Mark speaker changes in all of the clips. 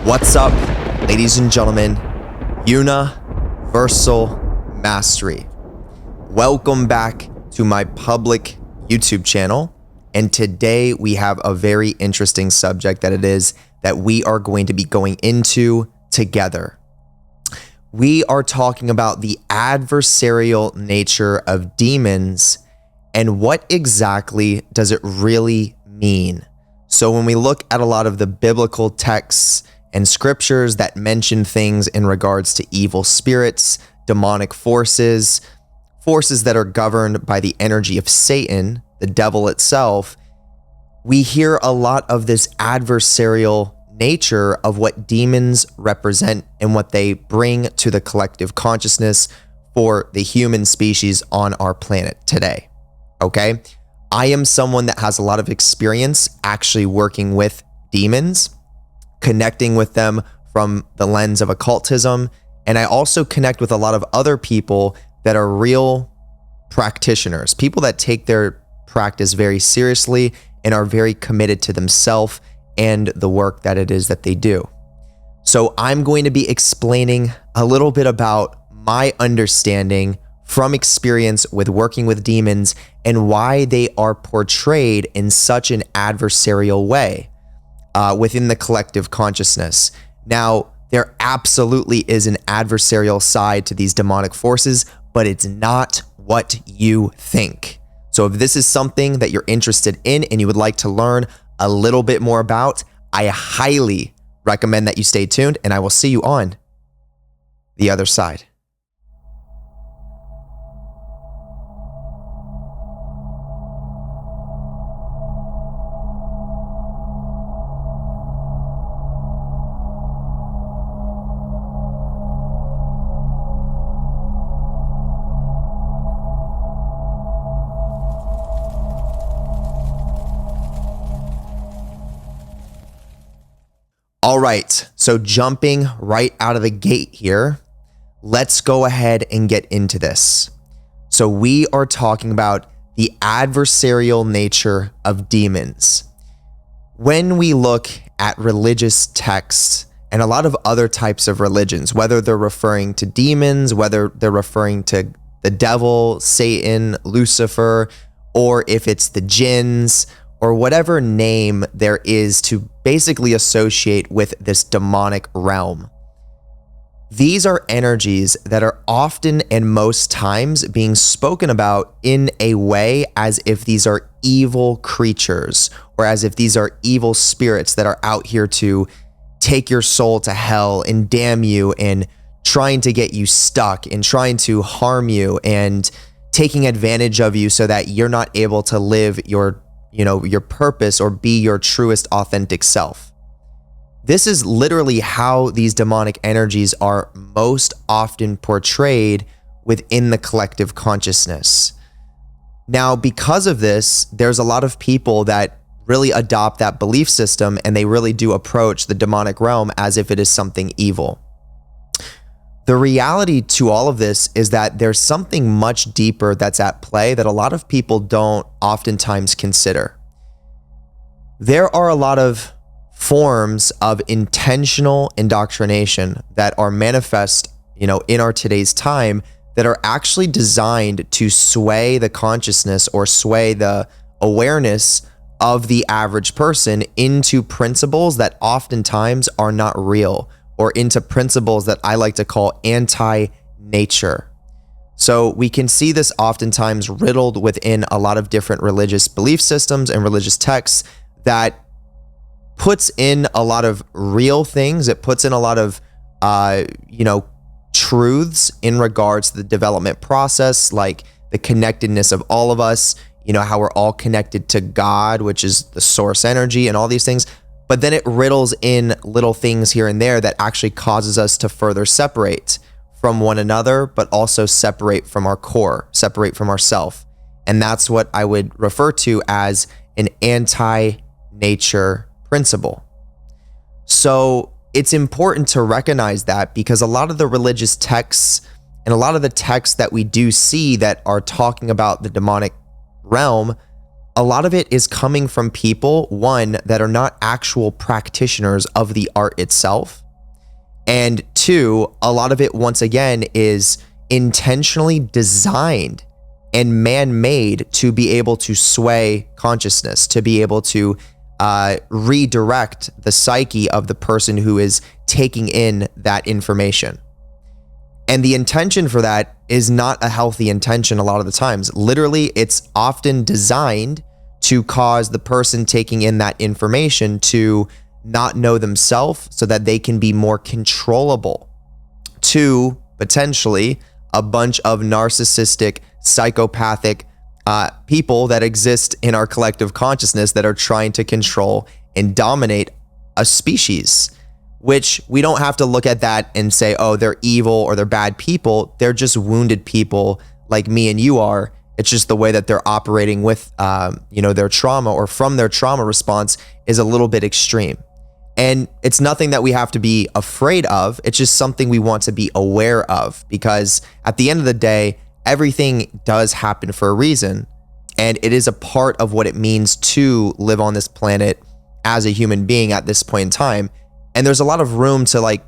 Speaker 1: What's up, ladies and gentlemen? Universal Mastery. Welcome back to my public YouTube channel. And today we have a very interesting subject that we are going to be going into together. We are talking about the adversarial nature of demons and what exactly does it really mean. So when we look at a lot of the biblical texts and scriptures that mention things in regards to evil spirits, demonic forces that are governed by the energy of Satan, the devil itself, we hear a lot of this adversarial nature of what demons represent and what they bring to the collective consciousness for the human species on our planet today. Okay? I am someone that has a lot of experience actually working with demons, connecting with them from the lens of occultism, and I also connect with a lot of other people that are real practitioners, people that take their practice very seriously and are very committed to themselves and the work that it is that they do. So I'm going to be explaining a little bit about my understanding from experience with working with demons and why they are portrayed in such an adversarial way within the collective consciousness. Now, there absolutely is an adversarial side to these demonic forces, but it's not what you think. So if this is something that you're interested in and you would like to learn a little bit more about, I highly recommend that you stay tuned, and I will see you on the other side. All right, so jumping right out of the gate here, let's go ahead and get into this. So we are talking about the adversarial nature of demons. When we look at religious texts and a lot of other types of religions, whether they're referring to demons, whether they're referring to the devil, Satan, Lucifer, or if it's the jinns, or whatever name there is to basically associate with this demonic realm. These are energies that are often and most times being spoken about in a way as if these are evil creatures or as if these are evil spirits that are out here to take your soul to hell and damn you and trying to get you stuck and trying to harm you and taking advantage of you so that you're not able to live your purpose or be your truest authentic self. This is literally how these demonic energies are most often portrayed within the collective consciousness. Now, because of this, there's a lot of people that really adopt that belief system and they really do approach the demonic realm as if it is something evil. The reality to all of this is that there's something much deeper that's at play that a lot of people don't oftentimes consider. There are a lot of forms of intentional indoctrination that are manifest, in our today's time that are actually designed to sway the consciousness or sway the awareness of the average person into principles that oftentimes are not real, or into principles that I like to call anti-nature. So we can see this oftentimes riddled within a lot of different religious belief systems and religious texts that puts in a lot of real things. It puts in a lot of, truths in regards to the development process, like the connectedness of all of us, how we're all connected to God, which is the source energy and all these things. But then it riddles in little things here and there that actually causes us to further separate from one another, but also separate from our core, separate from ourself. And that's what I would refer to as an anti-nature principle. So it's important to recognize that, because a lot of the religious texts and a lot of the texts that we do see that are talking about the demonic realm, a lot of it is coming from people, one, that are not actual practitioners of the art itself. And two, a lot of it, once again, is intentionally designed and man-made to be able to sway consciousness, to be able to redirect the psyche of the person who is taking in that information. And the intention for that is not a healthy intention a lot of the times. Literally, it's often designed to cause the person taking in that information to not know themselves so that they can be more controllable to potentially a bunch of narcissistic, psychopathic people that exist in our collective consciousness that are trying to control and dominate a species, which we don't have to look at that and say, oh, they're evil or they're bad people. They're just wounded people like me and you are. It's just the way that they're operating with, their trauma or from their trauma response is a little bit extreme. And it's nothing that we have to be afraid of. It's just something we want to be aware of, because at the end of the day, everything does happen for a reason. And it is a part of what it means to live on this planet as a human being at this point in time. And there's a lot of room to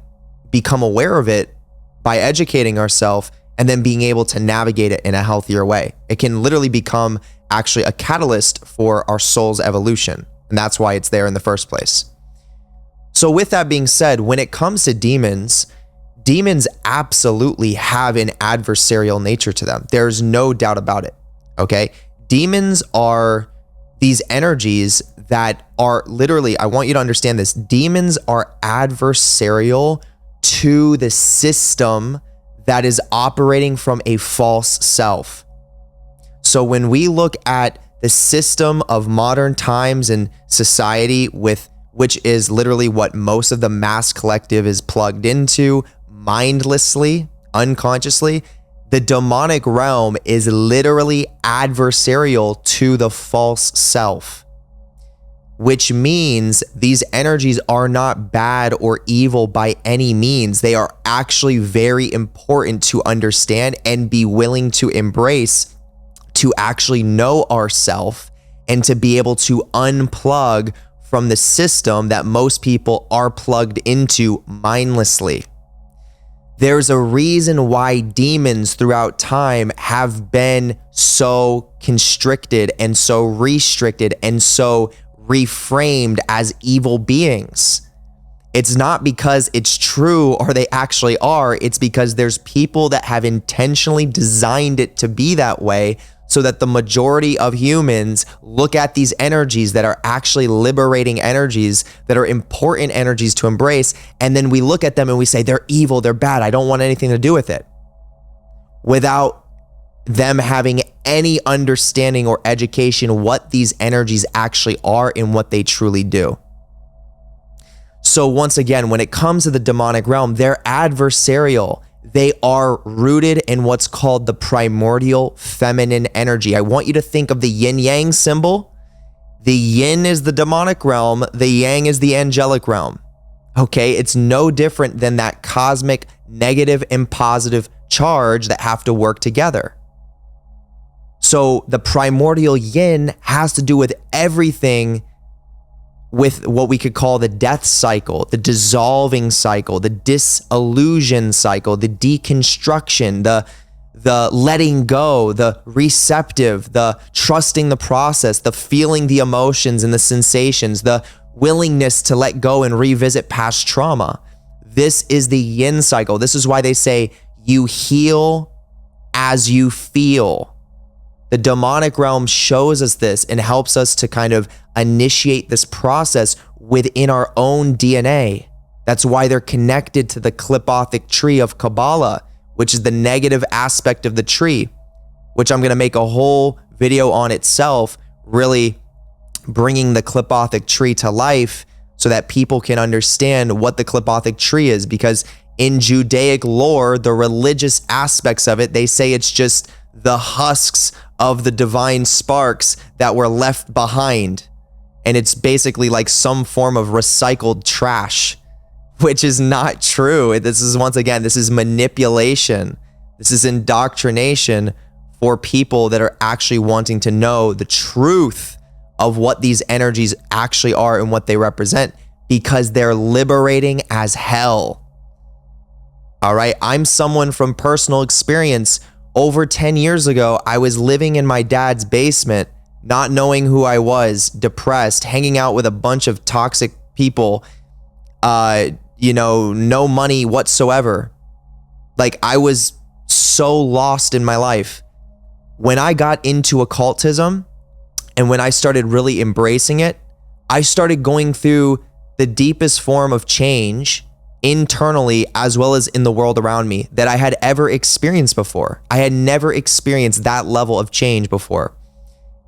Speaker 1: become aware of it by educating ourselves and then being able to navigate it in a healthier way. It can literally become actually a catalyst for our soul's evolution. And that's why it's there in the first place. So with that being said, when it comes to demons absolutely have an adversarial nature to them. There's no doubt about it, okay? Demons are these energies that are literally, I want you to understand this, demons are adversarial to the system that is operating from a false self. So when we look at the system of modern times and society, which is literally what most of the mass collective is plugged into mindlessly, unconsciously, the demonic realm is literally adversarial to the false self, which means these energies are not bad or evil by any means. They are actually very important to understand and be willing to embrace, to actually know ourselves and to be able to unplug from the system that most people are plugged into mindlessly. There's a reason why demons throughout time have been so constricted and so restricted and so reframed as evil beings. It's not because it's true or they actually are. It's because there's people that have intentionally designed it to be that way, so that the majority of humans look at these energies that are actually liberating energies, that are important energies to embrace, and then we look at them and we say, they're evil, they're bad, I don't want anything to do with it, without them having any understanding or education what these energies actually are and what they truly do. So once again, when it comes to the demonic realm, they're adversarial. They are rooted in what's called the primordial feminine energy. I want you to think of the yin-yang symbol. The yin is the demonic realm. The yang is the angelic realm. Okay, it's no different than that cosmic negative and positive charge that have to work together. So the primordial yin has to do with everything with what we could call the death cycle, the dissolving cycle, the disillusion cycle, the deconstruction, the letting go, the receptive, the trusting the process, the feeling the emotions and the sensations, the willingness to let go and revisit past trauma. This is the yin cycle. This is why they say you heal as you feel. The demonic realm shows us this and helps us to kind of initiate this process within our own DNA. That's why they're connected to the Qlippothic tree of Kabbalah, which is the negative aspect of the tree, which I'm going to make a whole video on itself, really bringing the Qlippothic tree to life so that people can understand what the Qlippothic tree is. Because in Judaic lore, the religious aspects of it, they say it's just the husks of the divine sparks that were left behind. And it's basically like some form of recycled trash, which is not true. This is, once again, this is manipulation. This is indoctrination for people that are actually wanting to know the truth of what these energies actually are and what they represent, because they're liberating as hell. All right, I'm someone from personal experience. Over 10 years ago, I was living in my dad's basement, not knowing who I was, depressed, hanging out with a bunch of toxic people, no money whatsoever. Like, I was so lost in my life. When I got into occultism and when I started really embracing it, I started going through the deepest form of change internally as well as in the world around me that I had ever experienced before. I had never experienced that level of change before.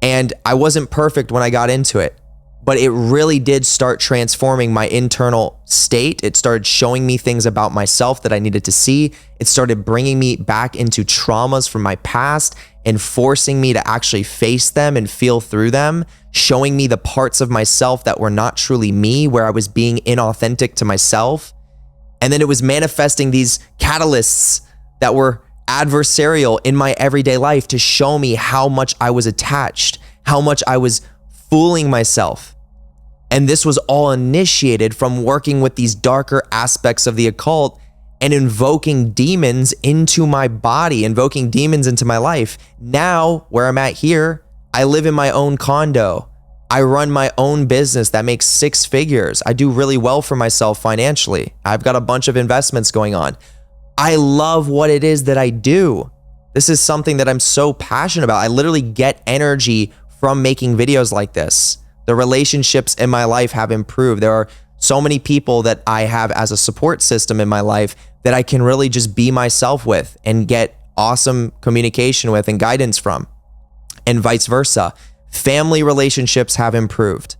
Speaker 1: And I wasn't perfect when I got into it, but it really did start transforming my internal state. It started showing me things about myself that I needed to see. It started bringing me back into traumas from my past and forcing me to actually face them and feel through them, showing me the parts of myself that were not truly me, where I was being inauthentic to myself. And then it was manifesting these catalysts that were adversarial in my everyday life to show me how much I was attached, how much I was fooling myself. And this was all initiated from working with these darker aspects of the occult and invoking demons into my body, invoking demons into my life. Now, where I'm at here, I live in my own condo. I run my own business that makes 6 figures. I do really well for myself financially. I've got a bunch of investments going on. I love what it is that I do. This is something that I'm so passionate about. I literally get energy from making videos like this. The relationships in my life have improved. There are so many people that I have as a support system in my life that I can really just be myself with and get awesome communication with and guidance from, and vice versa. Family relationships have improved.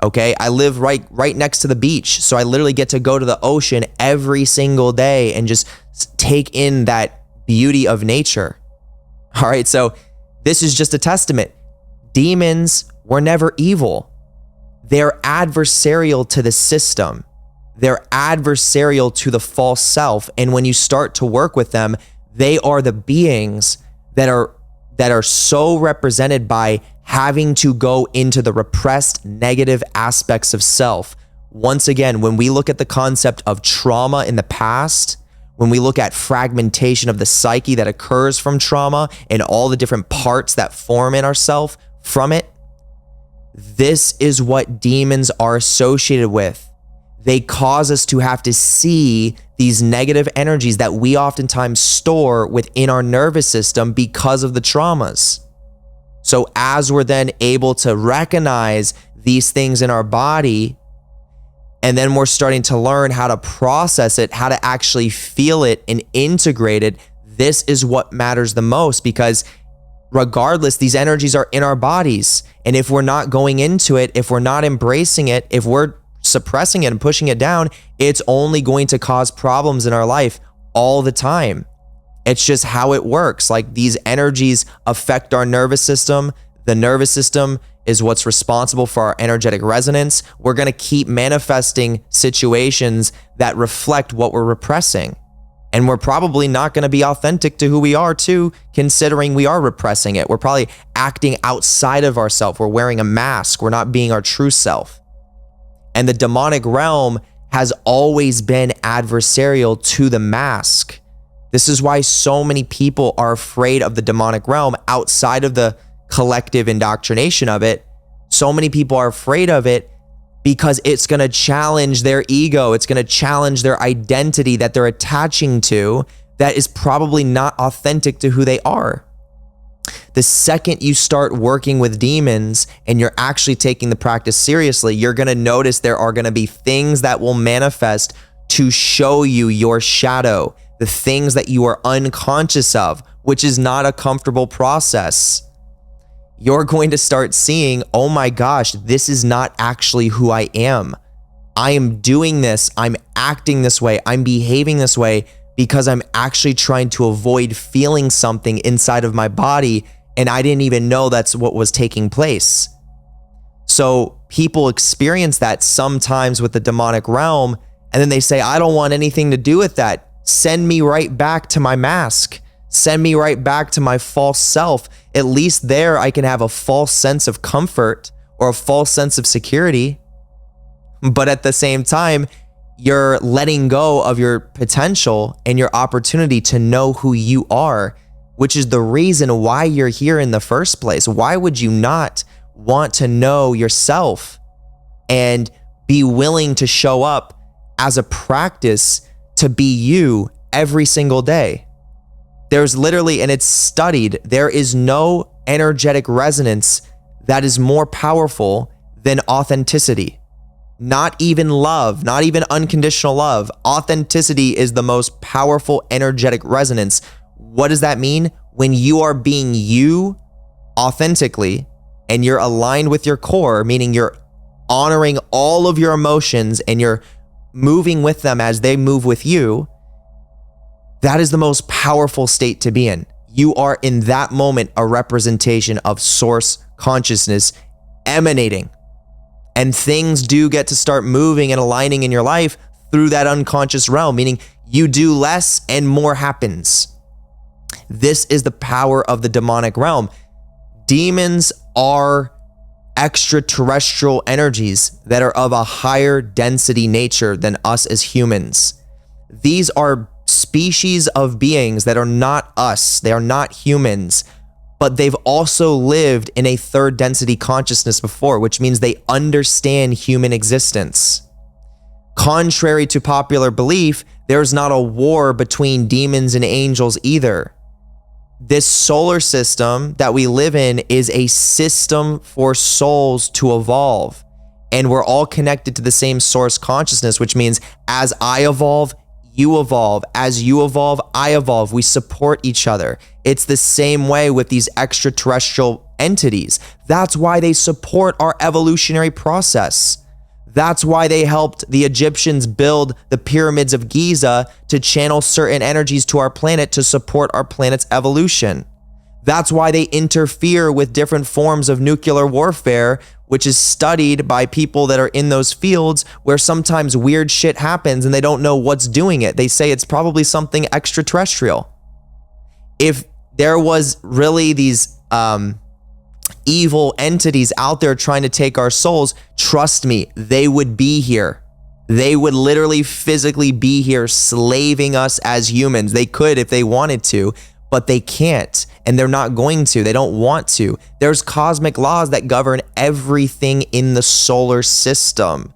Speaker 1: Okay, I live right next to the beach, so I literally get to go to the ocean every single day and just take in that beauty of nature. All right, so this is just a testament. Demons were never evil. They're adversarial to the system. They're adversarial to the false self. And when you start to work with them, they are the beings that are so represented by having to go into the repressed negative aspects of self. Once again, when we look at the concept of trauma in the past, when we look at fragmentation of the psyche that occurs from trauma and all the different parts that form in ourselves from it, this is what demons are associated with. They cause us to have to see these negative energies that we oftentimes store within our nervous system because of the traumas. So as we're then able to recognize these things in our body, and then we're starting to learn how to process it, how to actually feel it and integrate it, this is what matters the most, because regardless, these energies are in our bodies. And if we're not going into it, if we're not embracing it, if we're suppressing it and pushing it down, it's only going to cause problems in our life all the time. It's just how it works. Like, these energies affect our nervous system. The nervous system is what's responsible for our energetic resonance. We're going to keep manifesting situations that reflect what we're repressing. And we're probably not going to be authentic to who we are too, considering we are repressing it. We're probably acting outside of ourselves. We're wearing a mask. We're not being our true self. And the demonic realm has always been adversarial to the mask. This is why so many people are afraid of the demonic realm outside of the collective indoctrination of it. So many people are afraid of it because it's going to challenge their ego. It's going to challenge their identity that they're attaching to that is probably not authentic to who they are. The second you start working with demons and you're actually taking the practice seriously, you're going to notice there are going to be things that will manifest to show you your shadow, the things that you are unconscious of, which is not a comfortable process. You're going to start seeing, oh my gosh, this is not actually who I am. I am doing this. I'm acting this way. I'm behaving this way because I'm actually trying to avoid feeling something inside of my body, and I didn't even know that's what was taking place. So people experience that sometimes with the demonic realm, and then they say, I don't want anything to do with that. Send me right back to my mask. Send me right back to my false self. At least there I can have a false sense of comfort, or a false sense of security. But at the same time, you're letting go of your potential and your opportunity to know who you are, which is the reason why you're here in the first place. Why would you not want to know yourself and be willing to show up as a practice to be you every single day? There's literally, and it's studied, there is no energetic resonance that is more powerful than authenticity. Not even love, not even unconditional love. Authenticity is the most powerful energetic resonance. What does that mean? When you are being you authentically and you're aligned with your core, meaning you're honoring all of your emotions and you're moving with them as they move with you, that is the most powerful state to be in. You are in that moment a representation of source consciousness emanating. And things do get to start moving and aligning in your life through that unconscious realm, meaning you do less and more happens. This is the power of the demonic realm. Demons are extraterrestrial energies that are of a higher density nature than us as humans. These are species of beings that are not us. They are not humans, but they've also lived in a third density consciousness before, which means they understand human existence. Contrary to popular belief, there's not a war between demons and angels either. This solar system that we live in is a system for souls to evolve. And we're all connected to the same source consciousness, which means as I evolve, you evolve. As you evolve, I evolve. We support each other. It's the same way with these extraterrestrial entities. That's why they support our evolutionary process. That's why they helped the Egyptians build the pyramids of Giza to channel certain energies to our planet to support our planet's evolution. That's why they interfere with different forms of nuclear warfare, which is studied by people that are in those fields, where sometimes weird shit happens and they don't know what's doing it. They say it's probably something extraterrestrial. If there was really these evil entities out there trying to take our souls, trust me, they would be here. They would literally physically be here slaving us as humans. They could if they wanted to, but they can't, and they're not going to. They don't want to. There's cosmic laws that govern everything in the solar system.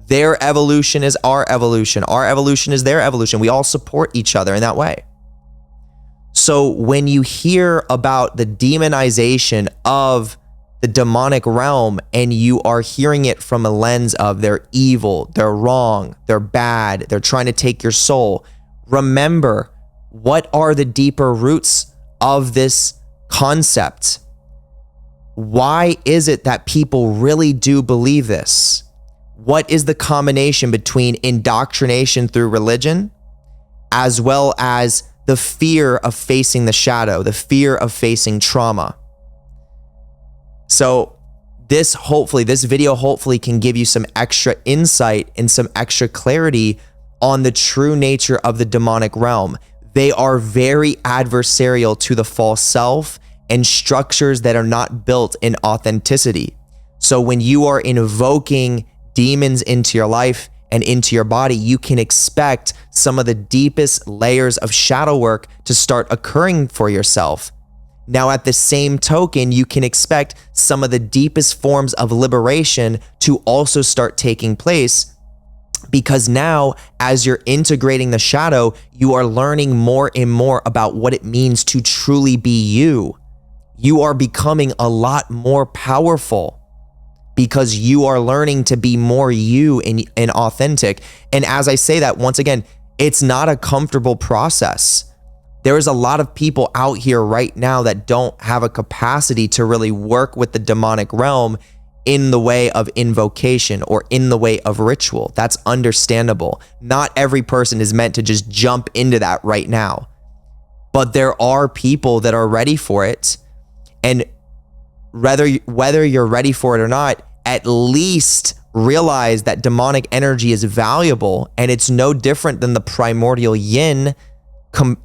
Speaker 1: Their evolution is our evolution. Our evolution is their evolution. We all support each other in that way. So when you hear about the demonization of the demonic realm and you are hearing it from a lens of they're evil, they're wrong, they're bad, they're trying to take your soul, remember, what are the deeper roots of this concept? Why is it that people really do believe this? What is the combination between indoctrination through religion as well as the fear of facing the shadow, the fear of facing trauma? So this video hopefully can give you some extra insight and some extra clarity on the true nature of the demonic realm. They are very adversarial to the false self and structures that are not built in authenticity. So when you are invoking demons into your life and into your body, you can expect some of the deepest layers of shadow work to start occurring for yourself. Now, at the same token, you can expect some of the deepest forms of liberation to also start taking place, because now, as you're integrating the shadow, you are learning more and more about what it means to truly be you. You are becoming a lot more powerful because you are learning to be more you and authentic. And as I say that, once again, it's not a comfortable process. There is a lot of people out here right now that don't have a capacity to really work with the demonic realm in the way of invocation or in the way of ritual. That's understandable. Not every person is meant to just jump into that right now. But there are people that are ready for it. And whether you're ready for it or not, at least realize that demonic energy is valuable, and it's no different than the primordial yin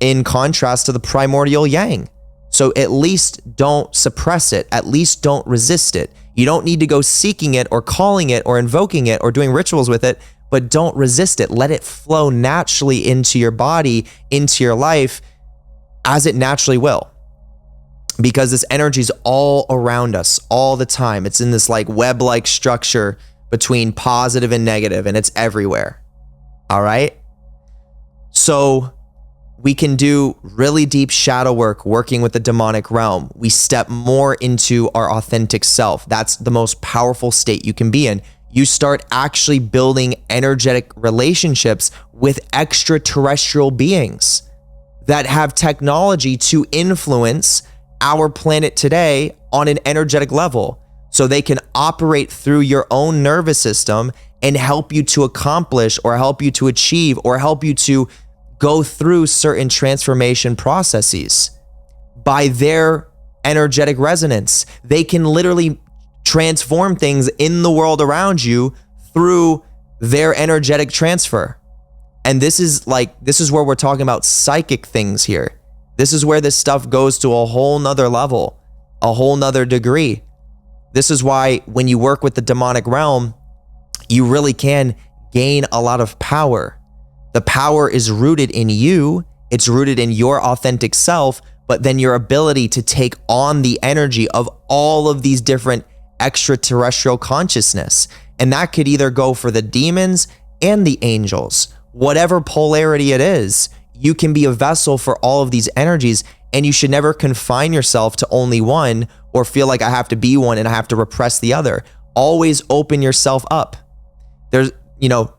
Speaker 1: in contrast to the primordial yang. So at least don't suppress it. At least don't resist it. You don't need to go seeking it or calling it or invoking it or doing rituals with it, but don't resist it. Let it flow naturally into your body, into your life, as it naturally will. Because this energy is all around us all the time. It's in this like web-like structure between positive and negative, and it's everywhere. All right? So we can do really deep shadow work working with the demonic realm. We step more into our authentic self. That's the most powerful state you can be in. You start actually building energetic relationships with extraterrestrial beings that have technology to influence our planet today on an energetic level. So they can operate through your own nervous system and help you to accomplish or help you to achieve or help you to go through certain transformation processes by their energetic resonance. They can literally transform things in the world around you through their energetic transfer. And this is where we're talking about psychic things here. This is where this stuff goes to a whole nother level, a whole nother degree. This is why when you work with the demonic realm, you really can gain a lot of power. The power is rooted in you. It's rooted in your authentic self, but then your ability to take on the energy of all of these different extraterrestrial consciousness. And that could either go for the demons and the angels. Whatever polarity it is, you can be a vessel for all of these energies, and you should never confine yourself to only one or feel like I have to be one and I have to repress the other. Always open yourself up. There's,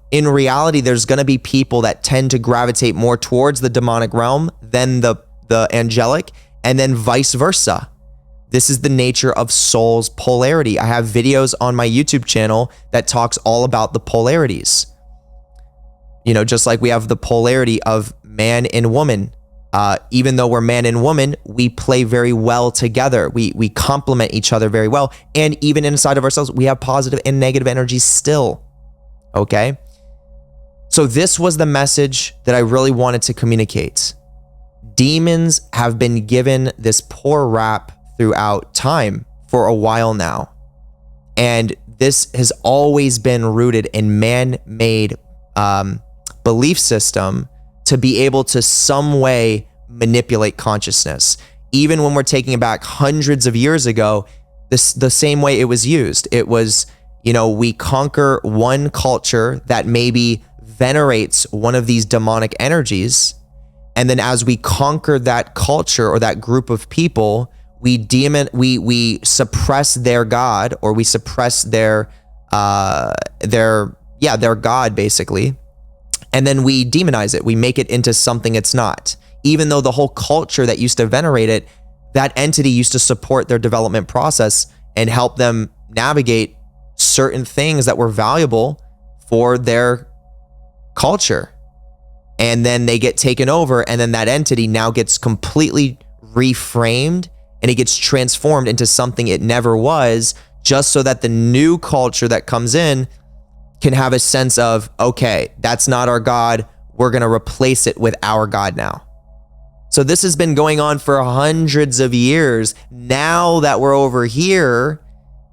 Speaker 1: in reality, there's going to be people that tend to gravitate more towards the demonic realm than the angelic, and then vice versa. This is the nature of soul's polarity. I have videos on my YouTube channel that talks all about the polarities. Just like we have the polarity of man and woman. Even though we're man and woman, we play very well together. We complement each other very well. And even inside of ourselves, we have positive and negative energies still. Okay? So this was the message that I really wanted to communicate. Demons have been given this poor rap throughout time for a while now. And this has always been rooted in man-made belief system to be able to some way manipulate consciousness. Even when we're taking it back hundreds of years ago, the same way it was used. It was, we conquer one culture that maybe venerates one of these demonic energies. And then as we conquer that culture or that group of people, we suppress their God, or we suppress their God basically. And then we demonize it. We make it into something it's not. Even though the whole culture that used to venerate it, that entity used to support their development process and help them navigate certain things that were valuable for their culture. And then they get taken over, and then that entity now gets completely reframed, and it gets transformed into something it never was, just so that the new culture that comes in can have a sense of, okay, that's not our God. We're going to replace it with our God now. So this has been going on for hundreds of years. Now that we're over here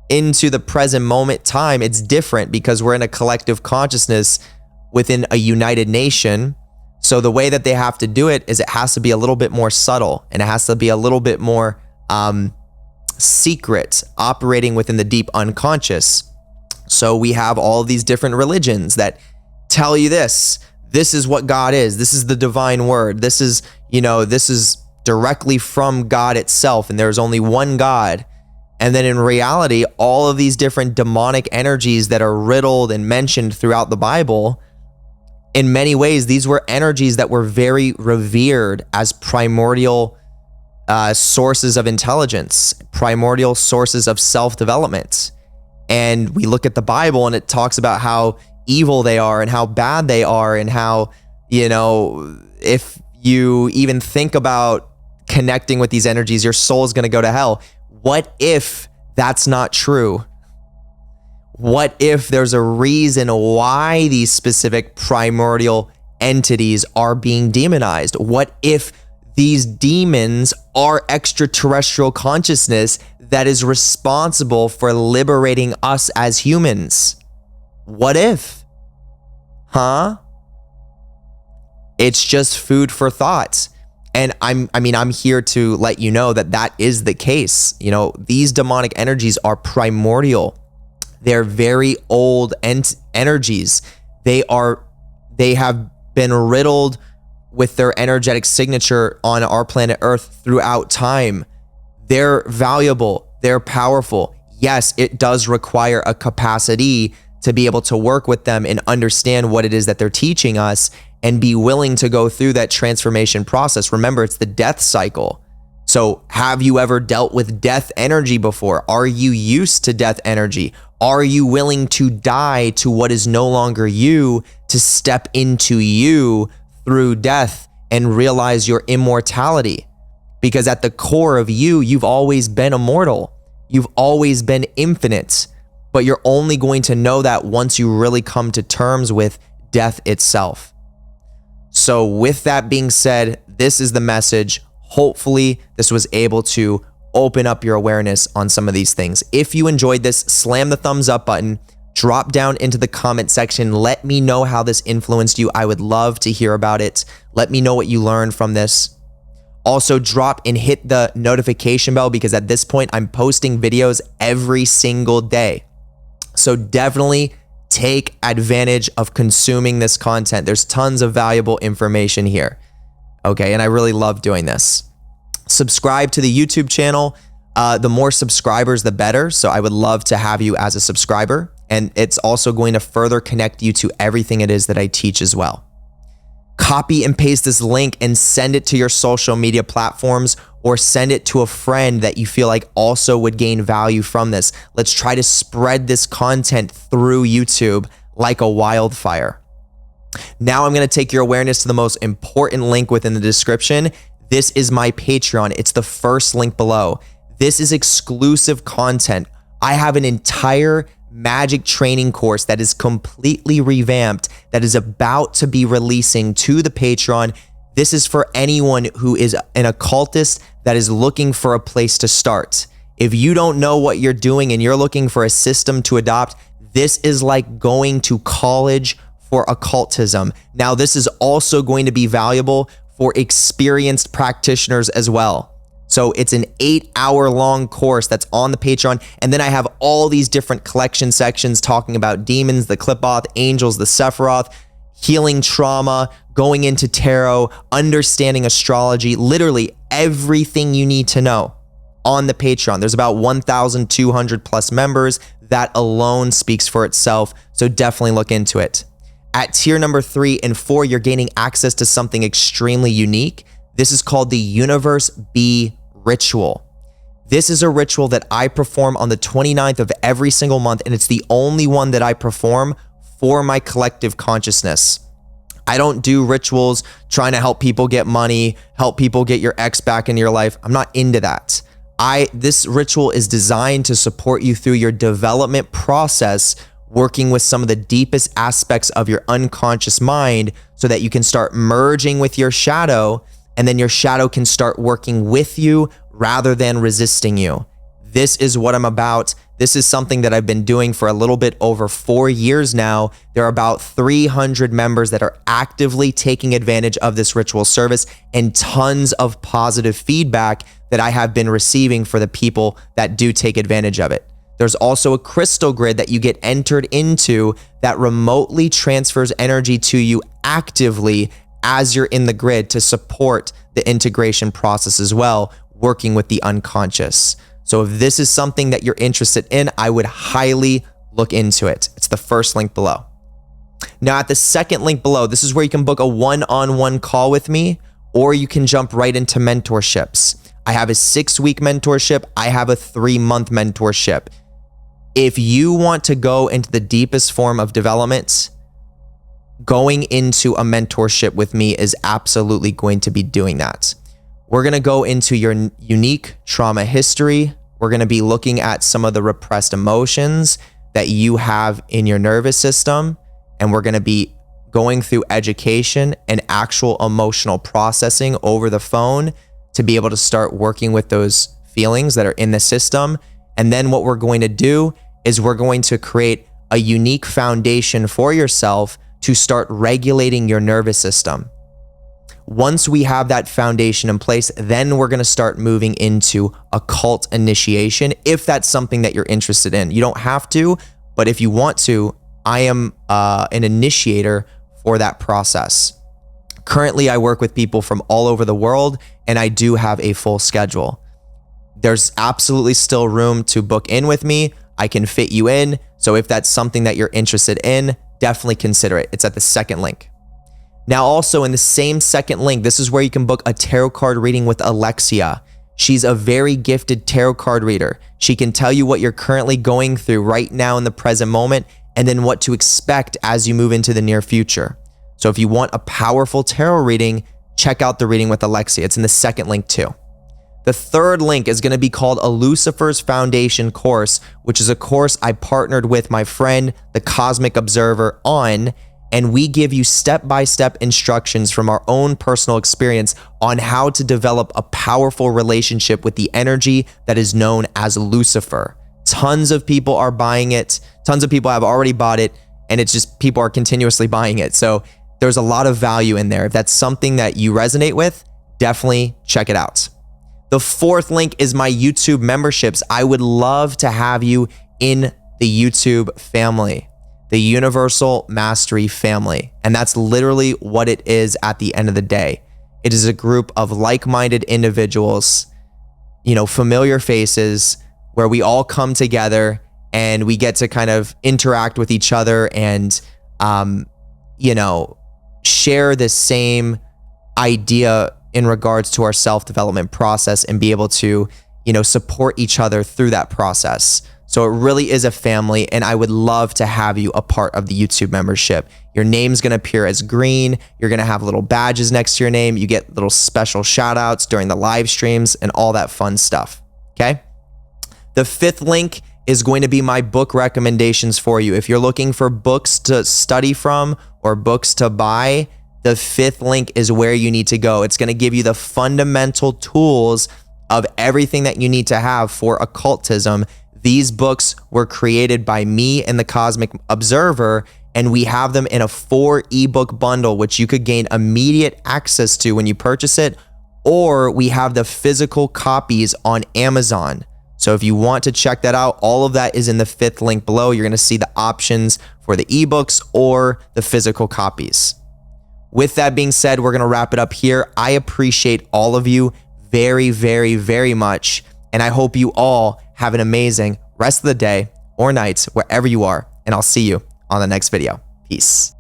Speaker 1: into the present moment time, it's different because we're in a collective consciousness within a united nation. So the way that they have to do it is it has to be a little bit more subtle, and it has to be a little bit more secret, operating within the deep unconscious. So we have all of these different religions that tell you this is what God is. This is the divine word. This is directly from God itself, and there's only one God. And then in reality, all of these different demonic energies that are riddled and mentioned throughout the Bible, in many ways, these were energies that were very revered as primordial sources of intelligence, primordial sources of self-development. And we look at the Bible and it talks about how evil they are and how bad they are, and how, if you even think about connecting with these energies, your soul is going to go to hell. What if that's not true? What if there's a reason why these specific primordial entities are being demonized? What if These demons are extraterrestrial consciousness that is responsible for liberating us as humans. What if? Huh? It's just food for thought. And I'm here to let you know that that is the case. You know, these demonic energies are primordial. They're very old energies. They have been riddled with their energetic signature on our planet Earth throughout time. They're valuable. They're powerful. Yes, it does require a capacity to be able to work with them and understand what it is that they're teaching us and be willing to go through that transformation process. Remember, it's the death cycle. So have you ever dealt with death energy before? Are you used to death energy? Are you willing to die to what is no longer you to step into you through death and realize your immortality? Because at the core of you, you've always been immortal. You've always been infinite, but you're only going to know that once you really come to terms with death itself. So with that being said, this is the message. Hopefully this was able to open up your awareness on some of these things. If you enjoyed this, slam the thumbs up button, drop down into the comment section. Let me know how this influenced you. I would love to hear about it. Let me know what you learned from this. Also drop and hit the notification bell because at this point I'm posting videos every single day. So definitely take advantage of consuming this content. There's tons of valuable information here. Okay, and I really love doing this. Subscribe to the YouTube channel. The more subscribers, the better. So I would love to have you as a subscriber. And it's also going to further connect you to everything it is that I teach as well. Copy and paste this link and send it to your social media platforms or send it to a friend that you feel like also would gain value from this. Let's try to spread this content through YouTube like a wildfire. Now I'm going to take your awareness to the most important link within the description. This is my Patreon. It's the first link below. This is exclusive content. I have an entire magic training course that is completely revamped that is about to be releasing to the Patreon. This is for anyone who is an occultist that is looking for a place to start. If you don't know what you're doing and you're looking for a system to adopt, this is like going to college for occultism. Now, this is also going to be valuable for experienced practitioners as well. So it's an 8-hour-long course that's on the Patreon. And then I have all these different collection sections talking about demons, the Qlippoth, angels, the Sephiroth, healing trauma, going into tarot, understanding astrology, literally everything you need to know on the Patreon. There's about 1,200 plus members. That alone speaks for itself. So definitely look into it. At tier number 3 and 4, you're gaining access to something extremely unique. This is called the Universe B Ritual. This is a ritual that I perform on the 29th of every single month, and it's the only one that I perform for my collective consciousness. I don't do rituals trying to help people get money, help people get your ex back in your life. I'm not into that. This ritual is designed to support you through your development process, working with some of the deepest aspects of your unconscious mind so that you can start merging with your shadow, and then your shadow can start working with you rather than resisting you. This is what I'm about. This is something that I've been doing for a little bit over 4 years now. There are about 300 members that are actively taking advantage of this ritual service and tons of positive feedback that I have been receiving for the people that do take advantage of it. There's also a crystal grid that you get entered into that remotely transfers energy to you actively as you're in the grid to support the integration process as well, working with the unconscious. So if this is something that you're interested in, I would highly look into it. It's the first link below. Now at the second link below, this is where you can book a one-on-one call with me, or you can jump right into mentorships. I have a 6-week mentorship. I have a 3-month mentorship. If you want to go into the deepest form of development, going into a mentorship with me is absolutely going to be doing that. We're going to go into your unique trauma history. We're going to be looking at some of the repressed emotions that you have in your nervous system. And we're going to be going through education and actual emotional processing over the phone to be able to start working with those feelings that are in the system. And then what we're going to do is we're going to create a unique foundation for yourself to start regulating your nervous system. Once we have that foundation in place, then we're going to start moving into occult initiation, if that's something that you're interested in. You don't have to, but if you want to, I am an initiator for that process. Currently, I work with people from all over the world, and I do have a full schedule. There's absolutely still room to book in with me. I can fit you in. So if that's something that you're interested in, definitely consider it. It's at the second link. Now, also in the same second link, this is where you can book a tarot card reading with Alexia. She's a very gifted tarot card reader. She can tell you what you're currently going through right now in the present moment, and then what to expect as you move into the near future. So if you want a powerful tarot reading, check out the reading with Alexia. It's in the second link too. The third link is going to be called a LUCIFERS Foundation course, which is a course I partnered with my friend, the Cosmic Observer, on, and we give you step-by-step instructions from our own personal experience on how to develop a powerful relationship with the energy that is known as Lucifer. Tons of people are buying it. Tons of people have already bought it, and it's just people are continuously buying it. So there's a lot of value in there. If that's something that you resonate with, definitely check it out. The fourth link is my YouTube memberships. I would love to have you in the YouTube family, the Universal Mastery family. And that's literally what it is at the end of the day. It is a group of like-minded individuals, familiar faces, where we all come together and we get to kind of interact with each other and, share the same idea in regards to our self-development process and be able to, support each other through that process. So it really is a family, and I would love to have you a part of the YouTube membership. Your name's going to appear as green. You're going to have little badges next to your name. You get little special shout outs during the live streams and all that fun stuff. Okay. The fifth link is going to be my book recommendations for you. If you're looking for books to study from or books to buy, the fifth link is where you need to go. It's going to give you the fundamental tools of everything that you need to have for occultism. These books were created by me and the Cosmic Observer, and we have them in a 4 ebook bundle, which you could gain immediate access to when you purchase it, or we have the physical copies on Amazon. So if you want to check that out, all of that is in the fifth link below. You're going to see the options for the ebooks or the physical copies. With that being said, we're going to wrap it up here. I appreciate all of you very, very, very much. And I hope you all have an amazing rest of the day or night, wherever you are. And I'll see you on the next video. Peace.